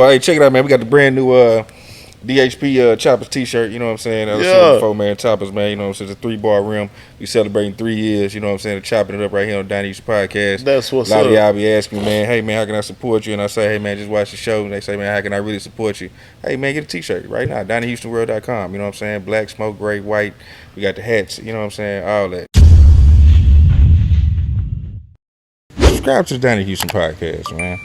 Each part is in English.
Well, hey, check it out, man. We got the brand new DHP Choppers t-shirt, you know what I'm saying? That was Yeah. 4-man Choppers, man, you know what I'm saying? It's a 3-bar rim. We celebrating 3 years, you know what I'm saying? Chopping it up right here on Donnie Houston Podcast. That's what's up. A lot up. of y'all be asking me, man, hey, man, how can I support you? And I say, hey, man, just watch the show. And they say, man, how can I really support you? Hey, man, get a t-shirt right now, DonnieHoustonWorld.com, you know what I'm saying? Black, smoke, gray, white. We got the hats, you know what I'm saying? All that. Subscribe to the Donnie Houston Podcast, man.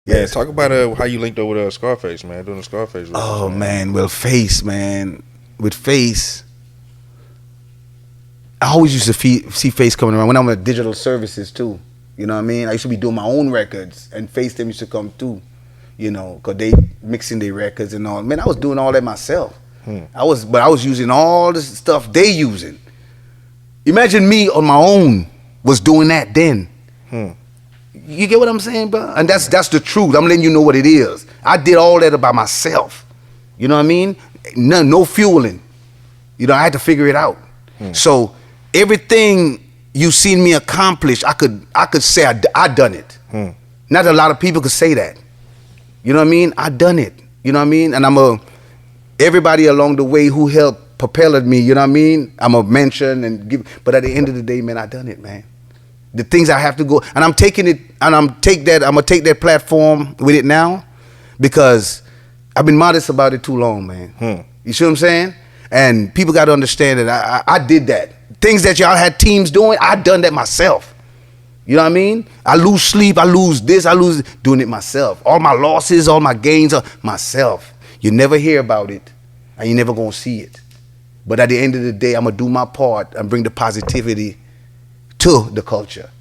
Yeah, talk about how you linked up with Scarface, man, doing the Scarface. Oh, man. Well, Face, man. With Face, I always used to see Face coming around when I'm at digital services, too. You know what I mean? I used to be doing my own records, and Face them used to come, too. You know, because they mixing their records and all. Man, I was doing all that myself. I was using all the stuff they using. Imagine me on my own was doing that then. You get what I'm saying, bro? And that's the truth. I'm letting you know what it is. I did all that by myself. You know what I mean? No fueling. You know, I had to figure it out. So everything you seen me accomplish, I could say I done it. Not a lot of people could say that. You know what I mean? I done it. You know what I mean? And everybody along the way who helped propelled me, you know what I mean? I'm a mention and give, but at the end of the day, man, I done it, man. The things I have to go, and I'm taking it, and I'm gonna take that platform with it now, because I've been modest about it too long, man. You see what I'm saying? And people got to understand that I did that. Things that y'all had teams doing, I done that myself. You know what I mean? I lose sleep, I lose this, I lose doing it myself. All my losses, all my gains are myself. You never hear about it, and you never gonna see it. But at the end of the day, I'm gonna do my part and bring the positivity to the culture.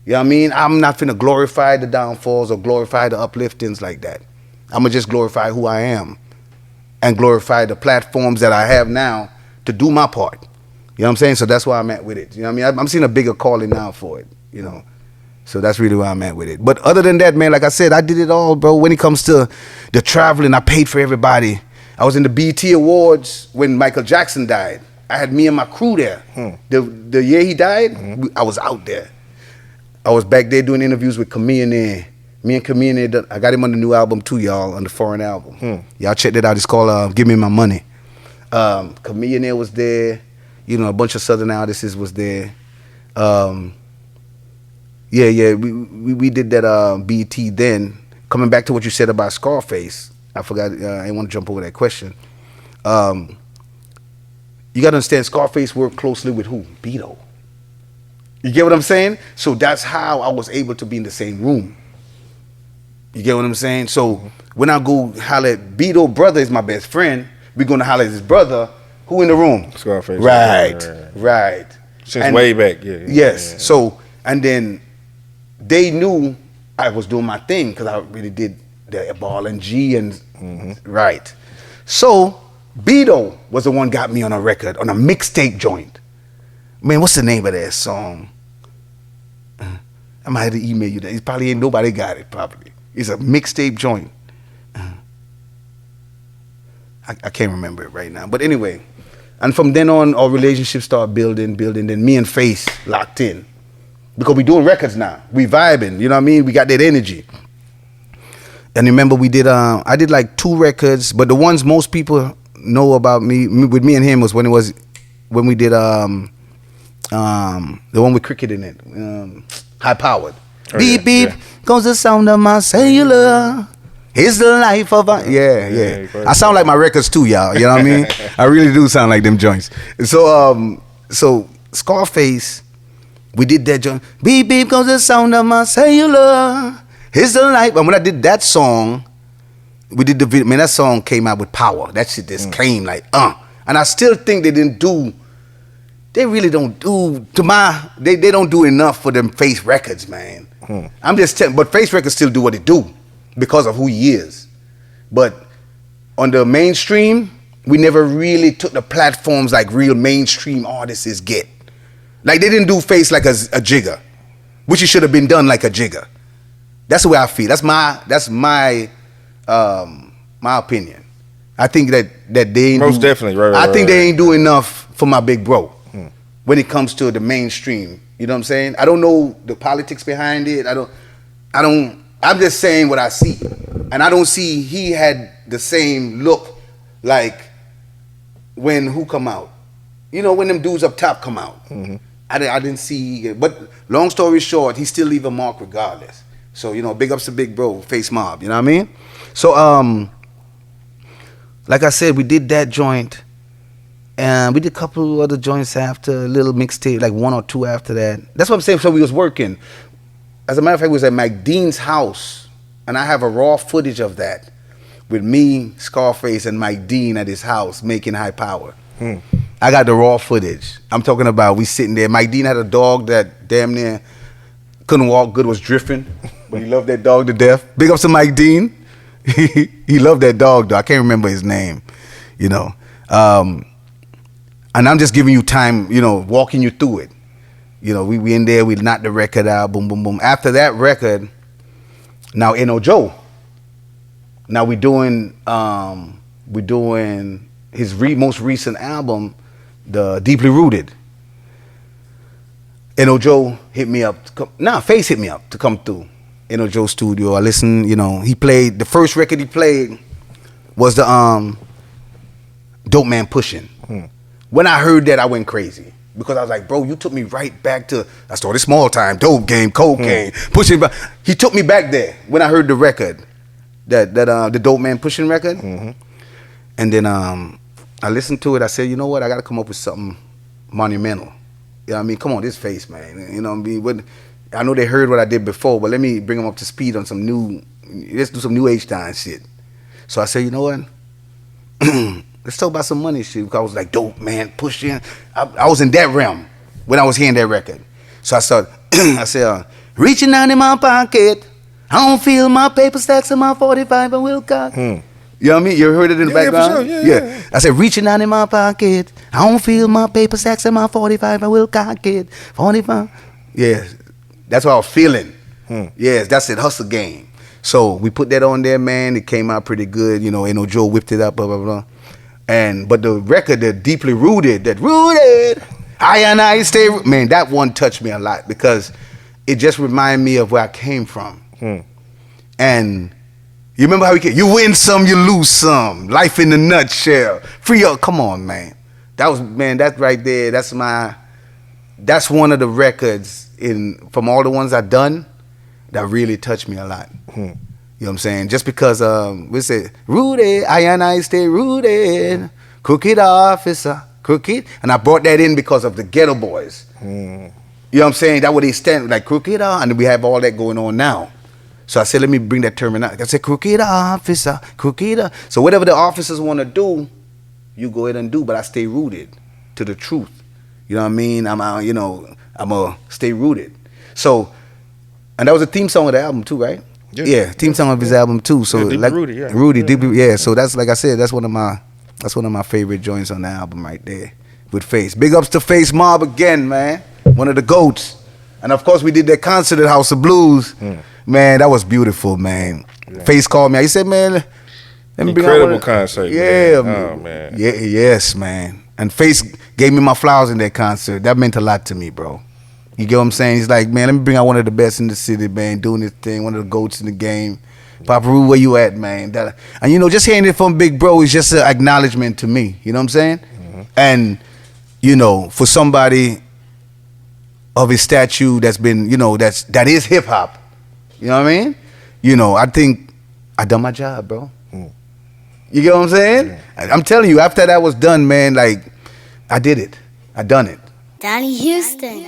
You know what I mean? I'm not finna glorify the downfalls or glorify the upliftings like that. I'm gonna just glorify who I am and glorify the platforms that I have now to do my part. You know what I'm saying? So that's why I'm at with it. You know what I mean? I'm seeing a bigger calling now for it, you know. So that's really where I'm at with it. But other than that, man, like I said, I did it all, bro. When it comes to the traveling, I paid for everybody. I was in the BET Awards when Michael Jackson died. I had me and my crew there. The year he died, I was out there. I was back there doing interviews with Chameleon. Me and Chameleon, I got him on the new album too, y'all, on the foreign album. Y'all check that out. It's called Give Me My Money. Chameleon was there. You know, a bunch of Southern artists was there. We did that BET then. Coming back to what you said about Scarface, I forgot, I didn't want to jump over that question. You got to understand, Scarface worked closely with who? Beto. You get what I'm saying? So that's how I was able to be in the same room. You get what I'm saying? So when I go holler at Beto, brother is my best friend, we're going to holler at his brother, who in the room? Scarface. Right. Since way back, yeah. Yes. Yeah. So, and then they knew I was doing my thing because I really did the Ball and G and right. So Beto was the one got me on a record, on a mixtape joint. Man, what's the name of that song? I might have to email you that. It's probably ain't nobody got it, probably. It's a mixtape joint. I can't remember it right now. But anyway, and from then on, our relationship started building. Then me and Face locked in. Because we doing records now. We vibing, you know what I mean? We got that energy. And remember we did, I did like 2 records, but the ones most people know about me with me and him was when we did the one with Cricket in it, High Powered. Oh, beep, beep, goes the sound of my cellular. It's the life of a... Yeah. I sound like my records too, y'all. You know what I mean? I really do sound like them joints. So Scarface, we did that joint. Beep, beep, goes the sound of my cellular. It's the life. And when I did that song, we did the video. Man, that song came out with power. That shit just came like, And I still think they really don't do, they don't do enough for them Face records, man. I'm just telling, but Face records still do what it do because of who he is. But on the mainstream, we never really took the platforms like real mainstream artists get. Like they didn't do Face like a Jigga, which it should have been done like a Jigga. That's the way I feel. That's my opinion. I think that they ain't Most definitely, right. I think they ain't do enough for my big bro when it comes to the mainstream You know what I'm saying? I don't know the politics behind it. I'm just saying what I see. And I don't see he had the same look like when who come out. You know, when them dudes up top come out. Mm-hmm. I didn't see, but long story short, he still leave a mark regardless. So, you know, big ups to Big Bro, Face Mob, you know what I mean? So, like I said, we did that joint, and we did a couple other joints after, a little mixtape, like 1 or 2 after that. That's what I'm saying, so we was working. As a matter of fact, we was at Mike Dean's house, and I have a raw footage of that with me, Scarface, and Mike Dean at his house making High Power. I got the raw footage. I'm talking about we sitting there. Mike Dean had a dog that damn near couldn't walk good, was drifting, but he loved that dog to death. Big ups to Mike Dean. He loved that dog though. I can't remember his name, you know. And I'm just giving you time, you know, walking you through it. You know, we in there, we knocked the record out, boom, boom, boom. After that record, now N.O. Joe. Now we doing his most recent album, the Deeply Rooted. N.O. Joe hit me up. Face hit me up to come through N.O. Joe studio. I listened, you know, he played, the first record he played was the Dope Man Pushin'. When I heard that, I went crazy. Because I was like, bro, you took me right back to, I started small time, dope game, cocaine, pushing. He took me back there when I heard the record, the Dope Man Pushin' record. And then I listened to it. I said, you know what? I got to come up with something monumental. You know what I mean? Come on, this Face, man. You know what I mean? I know they heard what I did before, but let me bring them up to speed on let's do some new age time shit. So I said, you know what? Let's talk about some money shit. Because I was like, dope, man, pushing. I was in that realm when I was hearing that record. So I started, I said, reaching down in my pocket. I don't feel my paper stacks in my 45 and Wilcox. You know what I mean? You heard it in the background? For sure. Yeah. I said, reaching down in my pocket. I don't feel my paper stacks in my 45 and Wilcox it. 45. Yeah, that's what I was feeling. Yes, that's it, hustle game. So we put that on there, man. It came out pretty good. You know, N.O. Joe whipped it up, blah, blah, blah. But the record, that Deeply Rooted, I stay, man, that one touched me a lot because it just reminded me of where I came from. And you remember how you win some, you lose some. Life in a nutshell. Free up, come on, man. That right there, that's one of the records from all the ones I've done that really touched me a lot. You know what I'm saying? Just because we say rooted, I stay rooted, crooked officer, crooked, and I brought that in because of the Ghetto Boys. You know what I'm saying? That what they stand like crooked, and we have all that going on now. So I said, let me bring that terminology. I said, crooked officer, crooked. So whatever the officers want to do, you go ahead and do. But I stay rooted to the truth. You know what I mean? I'm a stay rooted. So, and that was a theme song of the album too, right? Yeah, theme song of his album too. So Deeply like Rooted, yeah. Rudy, Deeply, yeah. So that's like I said, that's one of my favorite joints on the album right there with Face. Big ups to Face Mob again, man. One of the GOATs. And of course we did that concert at House of Blues. Man, that was beautiful, man. Yeah. Face called me. He said, man, let me bring out incredible concert. Yeah, man. Oh man. Yeah, yes, man. And Face gave me my flowers in that concert. That meant a lot to me, bro. You get what I'm saying? He's like, man, let me bring out one of the best in the city, man, doing this thing, one of the GOATs in the game. Papa Roo, where you at, man? And you know, just hearing it from Big Bro is just an acknowledgement to me. You know what I'm saying? And, you know, for somebody of his statue that's been, you know, that is hip hop. You know what I mean? You know, I think I done my job, bro. You get what I'm saying? Yeah. I'm telling you, after that was done, man, like, I did it. I done it. Donnie Houston.